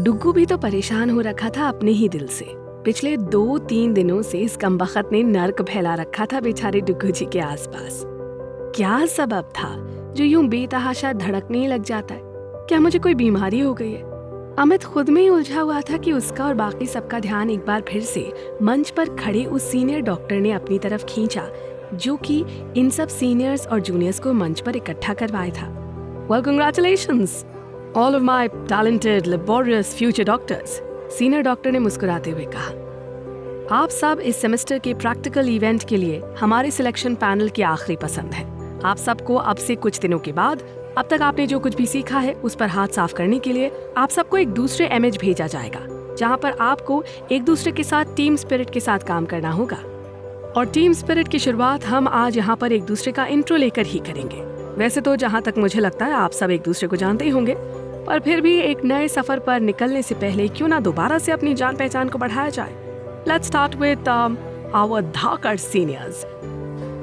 डुग्गू भी तो परेशान हो रखा था अपने ही दिल से। पिछले 2-3 दिनों से इस कमबख्त ने नर्क फैला रखा था बेचारे डुग्गू जी के आसपास। क्या सबब था जो यूं बेतहाशा धड़कने लग जाता है? क्या मुझे कोई बीमारी हो गई है? अमित खुद में ही उलझा हुआ था कि उसका और बाकी सबका ध्यान एक बार फिर से मंच पर खड़े उस सीनियर डॉक्टर ने अपनी तरफ खींचा जो कि इन सब सीनियर्स और जूनियर्स को मंच पर इकट्ठा करवाया था। Well, congratulations, all of my talented, laborious future doctors. Senior doctor ने मुस्कुराते हुए कहा, आप सब इस सेमेस्टर के प्रैक्टिकल इवेंट के लिए हमारे सिलेक्शन पैनल की आखिरी पसंद है। आप सबको अब से कुछ दिनों के बाद अब तक आपने जो कुछ भी सीखा है उस पर हाथ साफ करने के लिए आप सबको एक दूसरे इमेज भेजा जाएगा, जहां पर आपको एक दूसरे के साथ टीम स्पिरिट के साथ काम करना होगा। और टीम स्पिरिट की शुरुआत हम आज यहाँ पर एक दूसरे का इंट्रो लेकर ही करेंगे। वैसे तो जहाँ तक मुझे लगता है आप सब एक दूसरे को जानते ही होंगे, पर फिर भी एक नए सफर पर निकलने से पहले क्यों ना दोबारा से अपनी जान पहचान को बढ़ाया जाए। लेट्स स्टार्ट विद आवर धाकड़ seniors.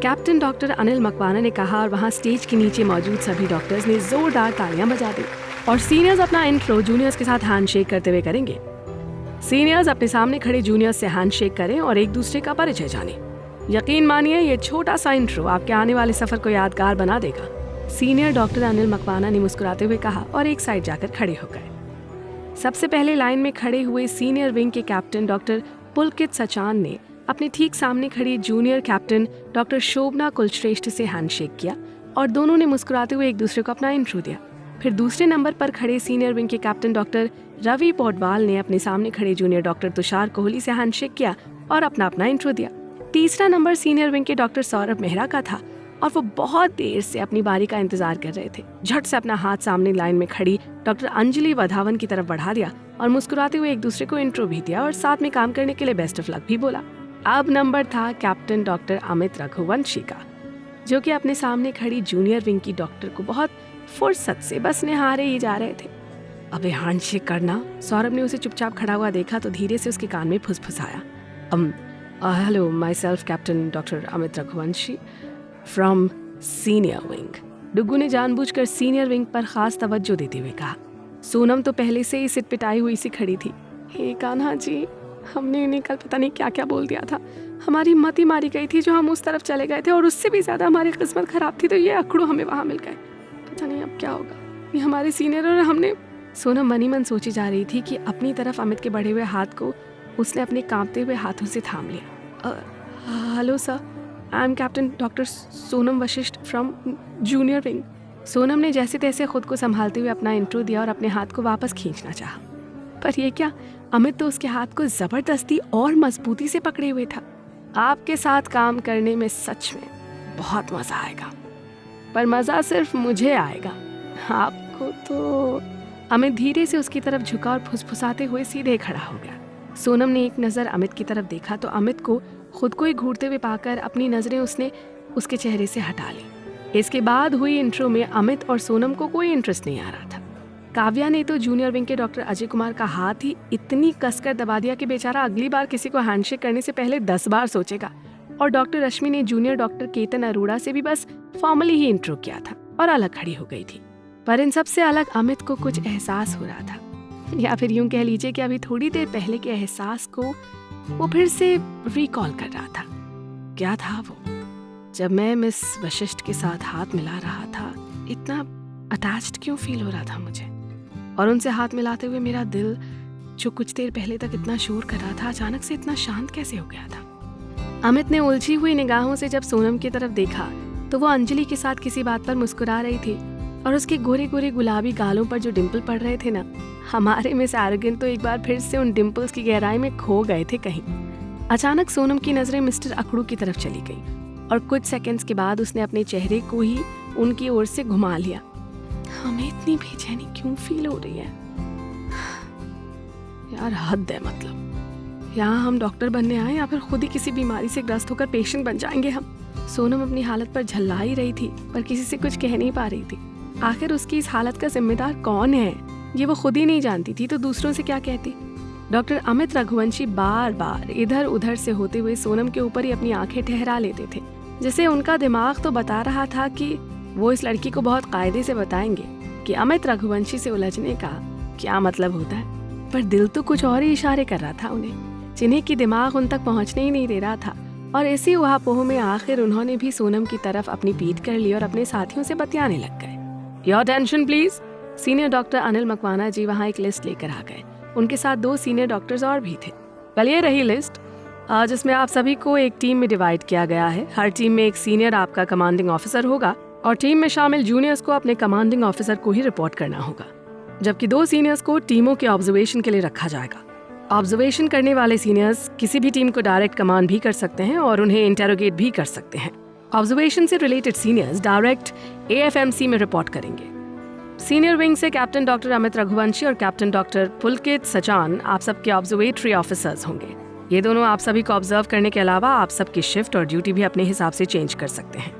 Captain doctor Anil Makwana ने कहा और वहाँ स्टेज के नीचे मौजूद सभी डॉक्टर्स ने जोरदार तालियां बजा दी। और सीनियर्स अपना इंट्रो जूनियर्स के साथ हैंडशेक करते हुए करेंगे। सीनियर्स अपने सामने खड़े जूनियर्स से हैंडशेक करें और एक दूसरे का परिचय जानें। यकीन मानिए ये छोटा सा इंट्रो आपके आने वाले सफर को यादगार बना देगा। सीनियर डॉक्टर अनिल मकवाना ने मुस्कुराते हुए कहा और एक साइड जाकर खड़े हो गए। सबसे पहले लाइन में खड़े हुए सीनियर विंग के कैप्टन डॉक्टर पुलकित सचान ने अपने ठीक सामने खड़ी जूनियर कैप्टन डॉक्टर शोभना कुलश्रेष्ठ से हैंडशेक किया और दोनों ने मुस्कुराते हुए एक दूसरे को अपना इंट्रो दिया। फिर दूसरे नंबर पर खड़े सीनियर विंग के कैप्टन डॉक्टर रवि पौडवाल ने अपने सामने खड़े जूनियर डॉक्टर तुषार कोहली से हैंडशेक किया और अपना अपना इंट्रो दिया। तीसरा नंबर सीनियर विंग के डॉक्टर सौरभ मेहरा का था और वो बहुत देर से अपनी बारी का इंतजार कर रहे थे। झट से अपना हाथ सामने लाइन में खड़ी डॉक्टर अंजलि वधावन की तरफ बढ़ा दिया और मुस्कुराते हुए एक दूसरे को इंट्रो भी दिया और साथ में काम करने के लिए बेस्ट ऑफ लक भी बोला। अब नंबर था कैप्टन डॉक्टर अमित रघुवंशी का, जो कि अपने सामने खड़ी जूनियर विंग की डॉक्टर को बहुत फुर्सत से बस निहारे ही जा रहे थे। अबे हैंडशेक करना। सौरभ ने उसे चुपचाप खड़ा हुआ देखा तो धीरे से उसके कान में फुसफुसाया, hello, myself captain doctor Amit Raghuvanshi from senior wing. Duggu ने जानबूझकर सीनियर विंग पर खास तवज्जो देते हुए कहा। सोनम तो पहले से ही सिट पिटाई हुई सी खड़ी थी। हे कान्हा जी, हमने इन्हें कल पता नहीं क्या क्या बोल दिया था। हमारी हिम्मत ही मारी गई थी जो हम उस तरफ चले गए थे और उससे भी ज्यादा हमारी किस्मत खराब थी तो ये अकड़ू हमें वहां मिल गए। पता नहीं अब क्या होगा। ये हमारे सीनियर और हमने। सोनम मनी मन सोची जा रही थी कि अपनी तरफ अमित के बढ़े हुए हाथ को उसने अपने कांपते हुए हाथों से थाम लिया। Hello sir, I am captain doctor Sonam Vashishtha from junior wing. Sonam ने जैसे तैसे खुद को संभालते हुए अपना इंट्रो दिया और अपने हाथ को वापस खींचना चाहा, पर ये क्या, अमित तो उसके हाथ को जबरदस्ती और मजबूती से पकड़े हुए था। आपके साथ काम करने में सच में बहुत मजा आएगा, पर मजा सिर्फ मुझे आएगा, आपको तो। अमित धीरे से उसकी तरफ झुका और फुसफुसाते हुए सीधे खड़ा हो गया। सोनम ने एक नजर अमित की तरफ देखा तो अमित को खुद को ही घूरते हुए पाकर अपनी नजरें उसने उसके चेहरे से हटा ली। इसके बाद हुई इंट्रो में अमित और सोनम को कोई इंटरेस्ट नहीं आ रहा था। काव्या ने तो जूनियर विंग के डॉक्टर अजय कुमार का हाथ ही इतनी कसकर दबा दिया कि बेचारा अगली बार किसी को हैंडशेक करने से पहले 10 बार सोचेगा। और डॉक्टर रश्मि ने जूनियर डॉक्टर केतन अरोड़ा से भी बस फॉर्मली ही इंट्रो किया था और अलग खड़ी हो गई थी। पर इन सबसे अलग अमित को कुछ एहसास हो रहा था, या फिर यूं कह लीजिए कि अभी थोड़ी देर पहले के एहसास को वो फिर से रिकॉल कर रहा था। क्या था वो? जब मैं मिस वशिष्ठ के साथ हाथ मिला रहा था, इतना अटैच्ड क्यों फील हो रहा था मुझे? और उनसे हाथ मिलाते हुए मेरा दिल, जो कुछ देर पहले तक इतना शोर कर रहा था, अचानक से इतना शांत कैसे हो गया था? अमित ने उलझी हुई निगाहों से जब सोनम की तरफ देखा तो वो अंजलि के साथ किसी बात पर मुस्कुरा रही थी और उसके गोरे गोरे गुलाबी गालों पर जो डिम्पल पड़ रहे थे ना, हमारे मिस एरोगेंट तो एक बार फिर से उन डिम्पल्स की गहराई में खो गए थे कहीं। अचानक सोनम की नजरें मिस्टर अकड़ू की तरफ चली गई और कुछ सेकंड्स के बाद उसने अपने चेहरे को ही उनकी ओर से घुमा लिया। हमें इतनी बेचैनी क्यों फील हो रही है यार? हद है। मतलब यहाँ हम डॉक्टर बनने आए या फिर खुद ही किसी बीमारी से ग्रस्त होकर पेशेंट बन जाएंगे हम? सोनम अपनी हालत पर झल्ला ही रही थी पर किसी से कुछ कह नहीं पा रही थी। आखिर उसकी इस हालत का जिम्मेदार कौन है ये वो खुद ही नहीं जानती थी तो दूसरों से क्या कहती। डॉक्टर अमित रघुवंशी बार बार इधर उधर से होते हुए सोनम के ऊपर ही अपनी आंखें ठहरा लेते थे, जैसे उनका दिमाग तो बता रहा था कि वो इस लड़की को बहुत कायदे से बताएंगे कि अमित रघुवंशी से उलझने का क्या मतलब होता है। पर दिल तो कुछ और ही इशारे कर रहा था उन्हें, जिन्हें की दिमाग उन तक पहुंचने ही नहीं दे रहा था। और इसी उहापोह में आखिर उन्होंने भी सोनम की तरफ अपनी पीठ कर ली और अपने साथियों से बतियाने लग गए। Your attention please. Senior doctor Anil Makwana ji वहाँ एक लिस्ट लेकर आ गए। उनके साथ 2 सीनियर डॉक्टर्स और भी थे। कल ये रही लिस्ट, जिसमें आप सभी को एक टीम में डिवाइड किया गया है। हर टीम में एक सीनियर आपका कमांडिंग ऑफिसर होगा और टीम में शामिल जूनियर्स को अपने कमांडिंग ऑफिसर को ही रिपोर्ट करना होगा, जबकि 2 सीनियर्स को टीमों के ऑब्जर्वेशन के लिए रखा जाएगा। ऑब्जर्वेशन करने वाले सीनियर्स किसी भी टीम को डायरेक्ट कमांड भी कर सकते हैं और उन्हें इंटेरोगेट भी कर सकते हैं। ऑब्जर्वेशन से रिलेटेड सीनियर्स डायरेक्ट AFMC में रिपोर्ट करेंगे। सीनियर विंग से कैप्टन डॉक्टर अमित रघुवंशी और कैप्टन डॉक्टर पुलकित सचान आप सबके ऑब्जर्वेटरी ऑफिसर्स होंगे। ये दोनों आप सभी को ऑब्जर्व करने के अलावा आप सबकी शिफ्ट और ड्यूटी भी अपने हिसाब से चेंज कर सकते हैं।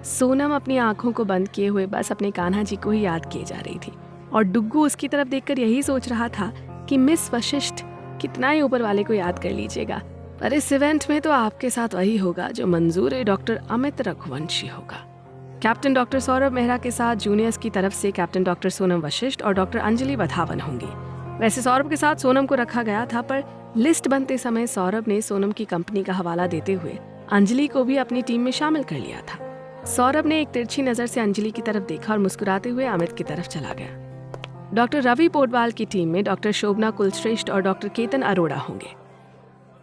सोनम अपनी आंखों को बंद किए हुए बस अपने कान्हा जी को ही याद किए जा रही थी और डुग्गू उसकी तरफ देखकर यही सोच रहा था कि मिस वशिष्ठ कितना ही ऊपर वाले को याद कर लीजिएगा, पर इस इवेंट में तो आपके साथ वही होगा जो मंजूर डॉक्टर अमित रघुवंशी होगा। कैप्टन डॉक्टर सौरभ मेहरा के साथ जूनियर्स की तरफ से कैप्टन डॉक्टर सोनम वशिष्ठ और डॉक्टर अंजलि वधावन होंगी। वैसे सौरभ के साथ सोनम को रखा गया था, पर लिस्ट बनते समय सौरभ ने सोनम की कंपनी का हवाला देते हुए अंजलि को भी अपनी टीम में शामिल कर लिया था। सौरभ ने एक तिरछी नजर से अंजलि की तरफ देखा और मुस्कुराते हुए अमित की तरफ चला गया। डॉक्टर रवि पोडवाल की टीम में डॉक्टर शोभना कुलश्रेष्ठ और डॉक्टर केतन अरोड़ा होंगे।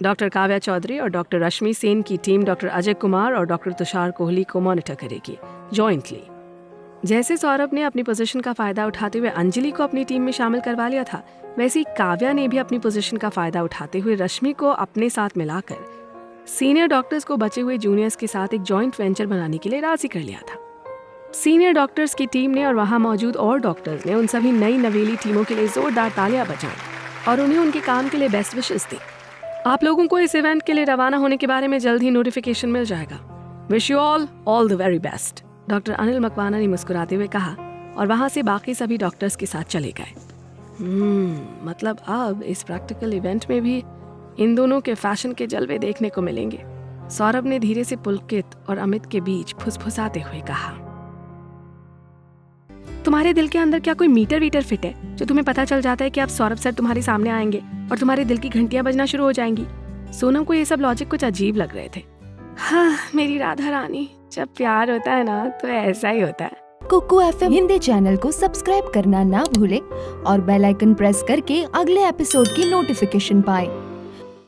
डॉक्टर काव्या चौधरी और डॉक्टर रश्मि सेन की टीम डॉक्टर अजय कुमार और डॉक्टर तुषार कोहली को मॉनिटर करेगी जॉइंटली। जैसे सौरभ ने अपनी पोजीशन का फायदा उठाते हुए अंजलि को अपनी टीम में शामिल करवा लिया था, वैसे ही काव्या ने भी अपनी पोजीशन का फायदा उठाते हुए रश्मि को अपने साथ मिलाकर सीनियर डॉक्टर्स को बचे हुए जूनियर्स के साथ एक जॉइंट वेंचर बनाने के लिए राजी कर लिया था। सीनियर डॉक्टर्स की टीम ने और वहां मौजूद और डॉक्टर्स ने उन सभी नई नवेली टीमों के लिए जोरदार तालियां बजाई और उन्हें उनके काम के लिए बेस्ट विशेस दी। आप लोगों को इस इवेंट के लिए रवाना होने के बारे में जल्द ही नोटिफिकेशन मिल जाएगा। Wish you all the very best, doctor Anil Makwana ने मुस्कुराते हुए कहा और वहां से बाकी सभी डॉक्टर्स के साथ चले गए। मतलब अब इस प्रैक्टिकल इवेंट में भी इन दोनों के फैशन के जलवे देखने को मिलेंगे, सौरभ ने धीरे से पुलकित और अमित के बीच फुसफुसाते हुए कहा। तुम्हारे दिल के अंदर क्या कोई मीटर वीटर फिट है जो तुम्हें पता चल जाता है कि अब सौरभ सर तुम्हारे सामने आएंगे और तुम्हारे दिल की घंटियां बजना शुरू हो जाएंगी? सोनम को ये सब लॉजिक कुछ अजीब लग रहे थे। हाँ मेरी राधा रानी, जब प्यार होता है ना तो ऐसा ही होता है। कुकू FM हिंदी चैनल को सब्सक्राइब करना ना भूले और बेल आइकन प्रेस करके अगले एपिसोड की नोटिफिकेशन पाएं।